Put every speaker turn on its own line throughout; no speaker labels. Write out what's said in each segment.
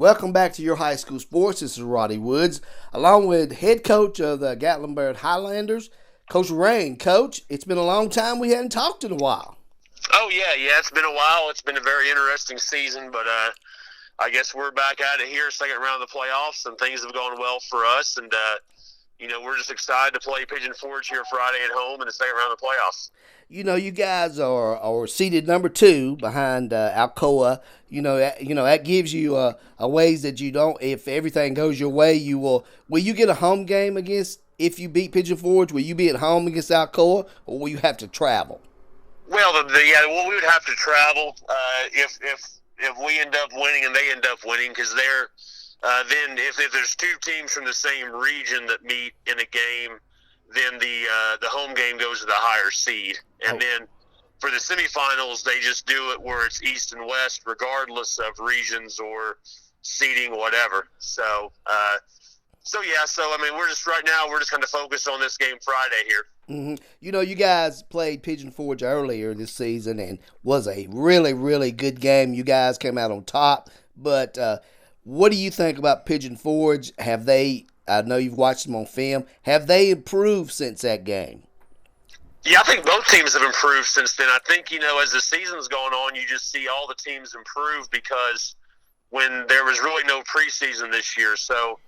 Welcome back to Your High School Sports. This is Roddy Woods, along with head coach of the Gatlinburg Highlanders, Coach Rain. Coach, it's been a long time. We hadn't talked in a while.
Oh, yeah, it's been a while. It's been a very interesting season, but I guess we're back at it here, second round of the playoffs, and things have gone well for us, and we're just excited to play Pigeon Forge here Friday at home in the second round of the playoffs.
You know, you guys are seated number 2 behind Alcoa. That gives you a ways that you don't. If everything goes your way, you will. Will you get a home game against? If you beat Pigeon Forge, will you be at home against Alcoa, or will you have to travel?
Well, we would have to travel if we end up winning and they end up winning, because they're then if there's two teams from the same region that meet in a game, then the home game goes to the higher seed. And then for the semifinals, they just do it where it's East and West, regardless of regions or seeding, whatever. So we're just right now we're just kind of focused on this game Friday here.
Mm-hmm. You know, you guys played Pigeon Forge earlier this season and was a really, really good game. You guys came out on top. But what do you think about Pigeon Forge? I know you've watched them on film. Have they improved since that game?
Yeah, I think both teams have improved since then. I think, as the season's going on, you just see all the teams improve because when there was really no preseason this year. So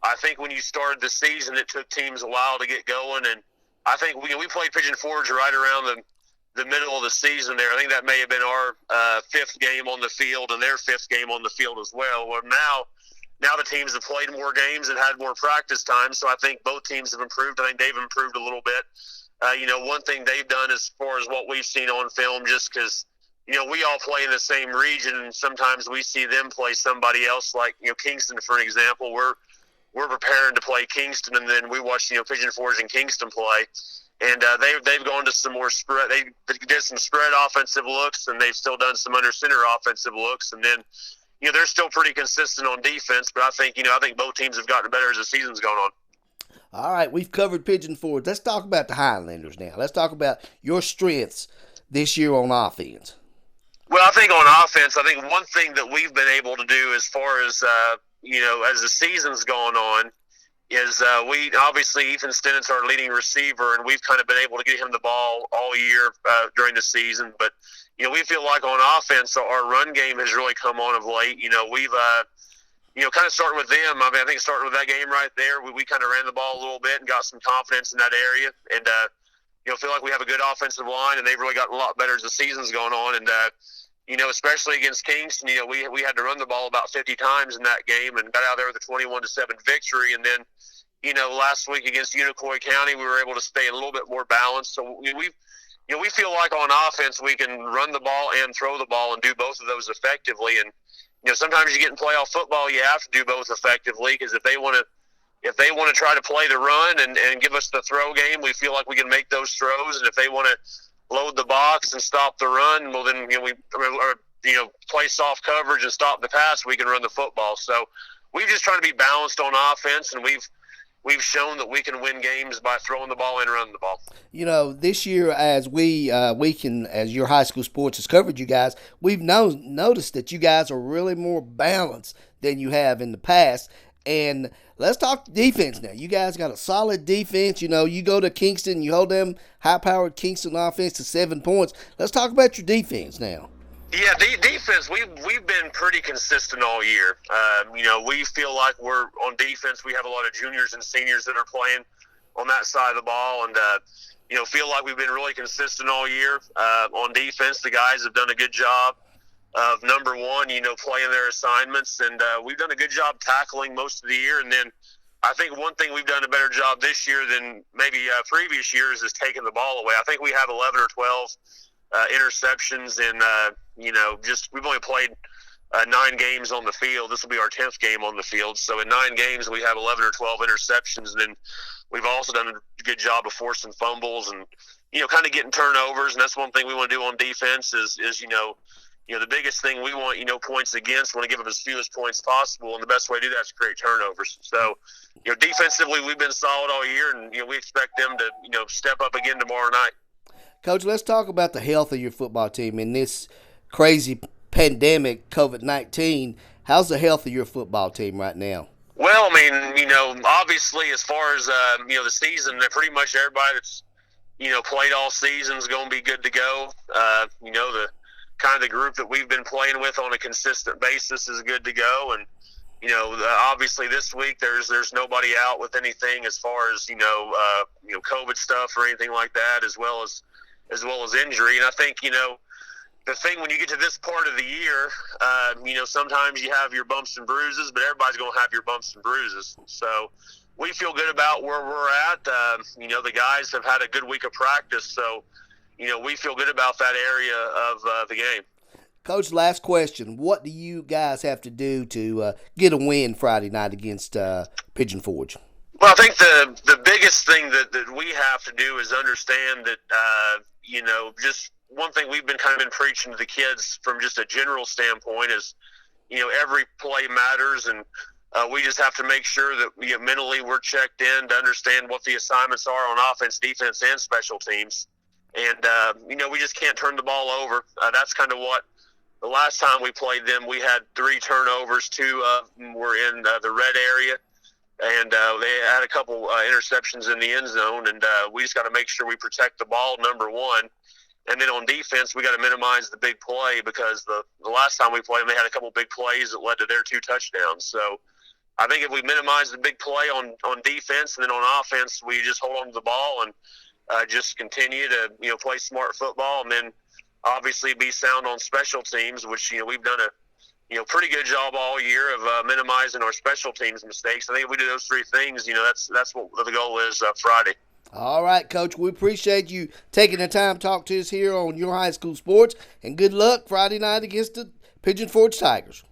I think when you started the season, it took teams a while to get going. And I think we played Pigeon Forge right around the middle of the season there. I think that may have been our fifth game on the field and their fifth game on the field as well. Well, now the teams have played more games and had more practice time, so I think both teams have improved. I think they've improved a little bit. One thing they've done as far as what we've seen on film, just because, we all play in the same region, and sometimes we see them play somebody else, like, Kingston, for an example. We're preparing to play Kingston, and then we watch, Pigeon Forge and Kingston play. And they've gone to some more spread. They did some spread offensive looks, and they've still done some under center offensive looks, and then they're still pretty consistent on defense, but I think both teams have gotten better as the season's gone on.
All right, we've covered Pigeon Forge. Let's talk about the Highlanders now. Let's talk about your strengths this year on offense.
Well, I think on offense, I think one thing that we've been able to do as far as, as the season's gone on is we obviously Ethan Stennett's our leading receiver, and we've kind of been able to get him the ball all year during the season, but we feel like on offense, our run game has really come on of late. We've, kind of starting with them. I think starting with that game right there, we kind of ran the ball a little bit and got some confidence in that area. And, feel like we have a good offensive line, and they've really gotten a lot better as the season's going on. And, especially against Kingston, we had to run the ball about 50 times in that game and got out there with a 21-7 victory. And then, last week against Unicoi County, we were able to stay a little bit more balanced. So we feel like on offense we can run the ball and throw the ball and do both of those effectively. And sometimes you get in playoff football, you have to do both effectively, because if they want to try to play the run and give us the throw game, we feel like we can make those throws. And if they want to load the box and stop the run, well then play soft coverage and stop the pass, we can run the football. So we're just trying to be balanced on offense, and we've shown that we can win games by throwing the ball and running the ball.
This year, as as your high school sports has covered you guys, we've noticed that you guys are really more balanced than you have in the past. And let's talk defense now. You guys got a solid defense. You go to Kingston, you hold them high-powered Kingston offense to 7 points. Let's talk about your defense now.
Yeah, defense, we've been pretty consistent all year. We feel like we're on defense. We have a lot of juniors and seniors that are playing on that side of the ball, and feel like we've been really consistent all year on defense. The guys have done a good job of, number one, playing their assignments, and we've done a good job tackling most of the year. And then I think one thing we've done a better job this year than maybe previous years is taking the ball away. I think we have 11 or 12 interceptions in we've only played 9 games on the field. This will be our 10th game on the field. So in 9 games, we have 11 or 12 interceptions. And then we've also done a good job of forcing fumbles and, kind of getting turnovers. And that's one thing we want to do on defense is the biggest thing we want, points against. We want to give them as few as points possible. And the best way to do that is create turnovers. So, defensively, we've been solid all year, and, we expect them to, step up again tomorrow night.
Coach, let's talk about the health of your football team in this crazy pandemic, COVID-19. How's the health of your football team right now?
Well, I mean, obviously, as far as the season, pretty much everybody that's played all season is going to be good to go. The kind of the group that we've been playing with on a consistent basis is good to go, and obviously this week there's nobody out with anything as far as COVID stuff or anything like that, as well as injury. And I think the thing when you get to this part of the year, sometimes you have your bumps and bruises, but everybody's going to have your bumps and bruises. So we feel good about where we're at. The guys have had a good week of practice, so we feel good about that area of the game.
Coach, last question. What do you guys have to do to get a win Friday night against Pigeon Forge?
Well, I think the biggest thing that we have to do is understand that, just one thing we've been preaching to the kids from just a general standpoint is, every play matters, and we just have to make sure that mentally we're checked in to understand what the assignments are on offense, defense, and special teams. And, we just can't turn the ball over. That's kind of what the last time we played them, we had 3 turnovers. 2 of them were in the red area. And they had a couple interceptions in the end zone, and we just got to make sure we protect the ball, number one. And then on defense, we got to minimize the big play because the last time we played them, they had a couple big plays that led to their 2 touchdowns. So I think if we minimize the big play on defense, and then on offense, we just hold on to the ball and just continue to play smart football, and then obviously be sound on special teams, which we've done a pretty good job all year of minimizing our special teams mistakes. I think if we do those 3 things, that's what the goal is Friday.
All right, Coach. We appreciate you taking the time to talk to us here on Your High School Sports, and good luck Friday night against the Pigeon Forge Tigers.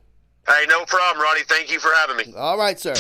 Hey, no problem, Roddy. Thank you for having me.
All right, sir.